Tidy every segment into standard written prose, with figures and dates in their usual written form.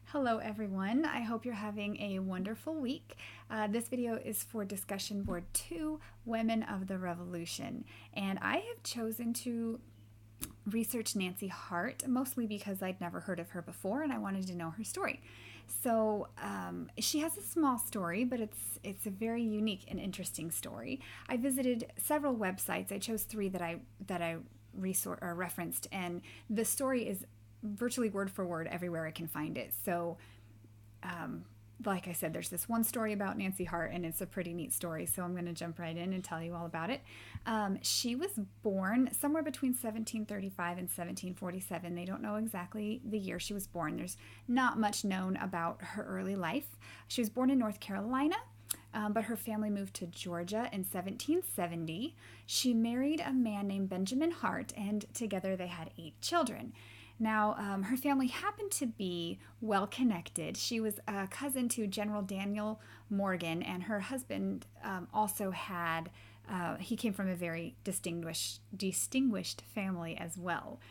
Hello, everyone. I hope you're having a wonderful week. This video is for discussion board 2, Women of the Revolution. And I have chosen to research Nancy Hart, mostly because I'd never heard of her before and I wanted to know her story. So she has a small story, but it's a very unique and interesting story. I visited several websites. I chose 3 that I referenced, and the story is virtually word for word everywhere I can find it. So, like I said, there's this one story about Nancy Hart, and it's a pretty neat story. So I'm going to jump right in and tell you all about it. She was born somewhere between 1735 and 1747. They don't know exactly the year she was born. There's not much known about her early life. She was born in North Carolina. But her family moved to Georgia in 1770. She married a man named Benjamin Hart, and together they had 8 children. Now, her family happened to be well connected. She was a cousin to General Daniel Morgan, and her husband also had, he came from a very distinguished family as well.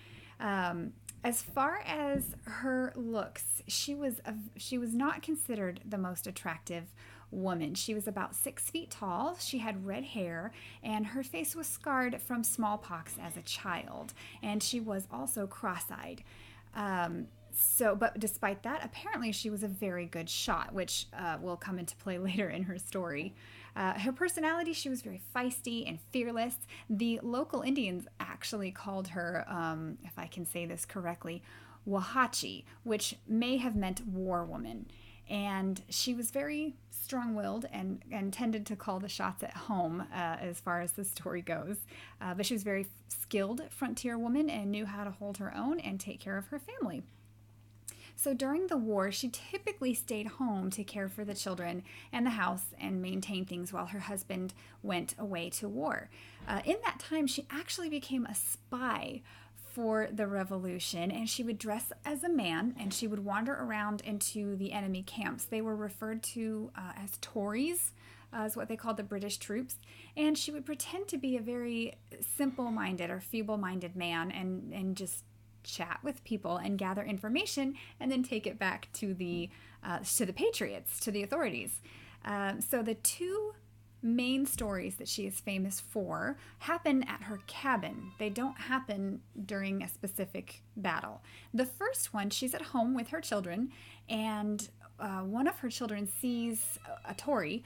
As far as her looks, she was not considered the most attractive woman. She was about 6 feet tall. She had red hair, and her face was scarred from smallpox as a child. And she was also cross-eyed. But despite that, apparently she was a very good shot, which will come into play later in her story. Her personality, she was very feisty and fearless. The local Indians actually called her, if I can say this correctly, Wahachi, which may have meant war woman. And she was very strong-willed and tended to call the shots at home as far as the story goes. But she was a very skilled frontier woman and knew how to hold her own and take care of her family. So during the war, she typically stayed home to care for the children and the house and maintain things while her husband went away to war. In that time, she actually became a spy for the revolution, and she would dress as a man and she would wander around into the enemy camps. They were referred to as Tories, is what they called the British troops, and she would pretend to be a very simple-minded or feeble-minded man and just chat with people and gather information and then take it back to the patriots, to the authorities. So the 2 main stories that she is famous for happen at her cabin. They don't happen during a specific battle. The first one, she's at home with her children, and one of her children sees a Tory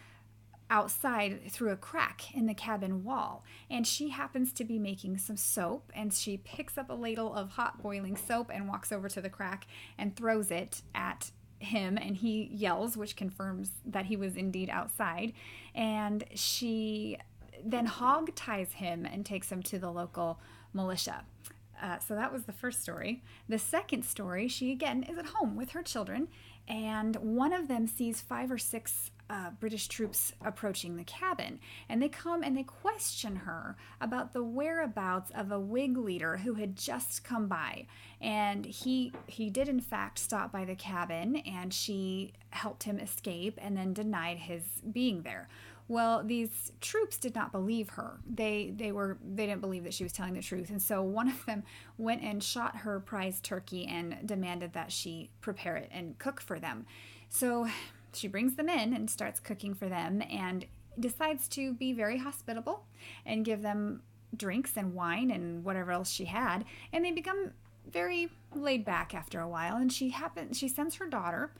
outside through a crack in the cabin wall, and she happens to be making some soap, and she picks up a ladle of hot boiling soap and walks over to the crack and throws it at him, and he yells, which confirms that he was indeed outside, and she then hog ties him and takes him to the local militia. So that was the first story. The second story, she again is at home with her children, and one of them sees 5 or 6 British troops approaching the cabin, and they come and they question her about the whereabouts of a Whig leader who had just come by. And he did in fact stop by the cabin, and she helped him escape and then denied his being there. Well, these troops did not believe her. They didn't believe that she was telling the truth, and so one of them went and shot her prize turkey and demanded that she prepare it and cook for them. So she brings them in and starts cooking for them and decides to be very hospitable and give them drinks and wine and whatever else she had, and they become very laid back after a while. And she sends her daughter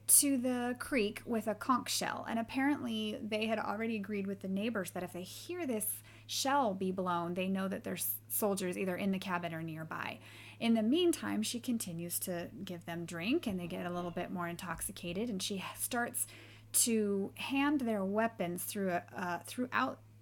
to the creek with a conch shell, and apparently they had already agreed with the neighbors that if they hear this shell be blown, they know that there's soldiers either in the cabin or nearby. In the meantime, she continues to give them drink, and they get a little bit more intoxicated, and she starts to hand their weapons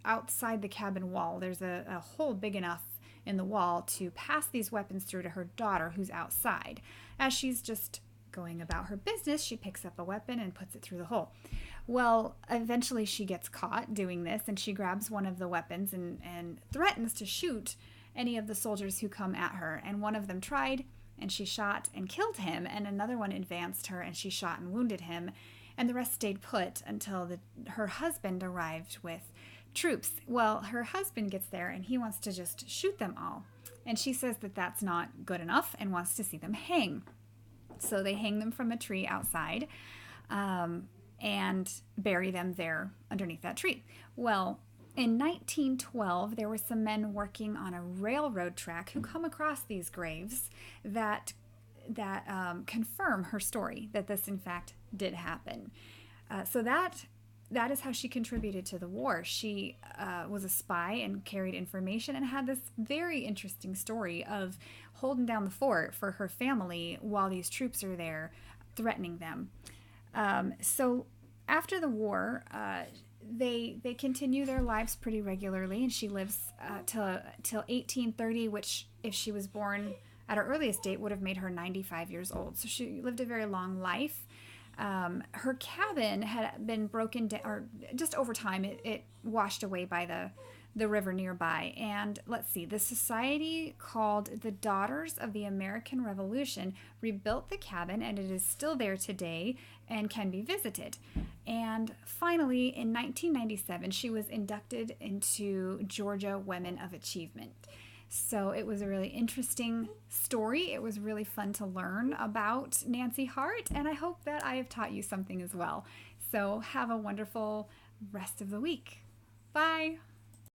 outside the cabin wall. There's a hole big enough in the wall to pass these weapons through to her daughter, who's outside. As she's just going about her business, she picks up a weapon and puts it through the hole. Well, eventually she gets caught doing this, and she grabs one of the weapons and threatens to shoot any of the soldiers who come at her. And one of them tried, and she shot and killed him, and another one advanced her, and she shot and wounded him, and the rest stayed put until her husband arrived with troops. Well, her husband gets there, and he wants to just shoot them all, and she says that that's not good enough and wants to see them hang. So they hang them from a tree outside and bury them there underneath that tree. Well, in 1912, there were some men working on a railroad track who come across these graves that confirm her story, that this in fact did happen. So that is how she contributed to the war. She was a spy and carried information and had this very interesting story of holding down the fort for her family while these troops are there threatening them. So after the war, they continue their lives pretty regularly, and she lives till 1830, which, if she was born at her earliest date, would have made her 95 years old. So she lived a very long life. Her cabin had been broken down, or just over time, it washed away by the river nearby. And let's see, the society called the Daughters of the American Revolution rebuilt the cabin, and it is still there today and can be visited. And finally, in 1997, she was inducted into Georgia Women of Achievement. So it was a really interesting story. It was really fun to learn about Nancy Hart, and I hope that I have taught you something as well. So have a wonderful rest of the week. Bye.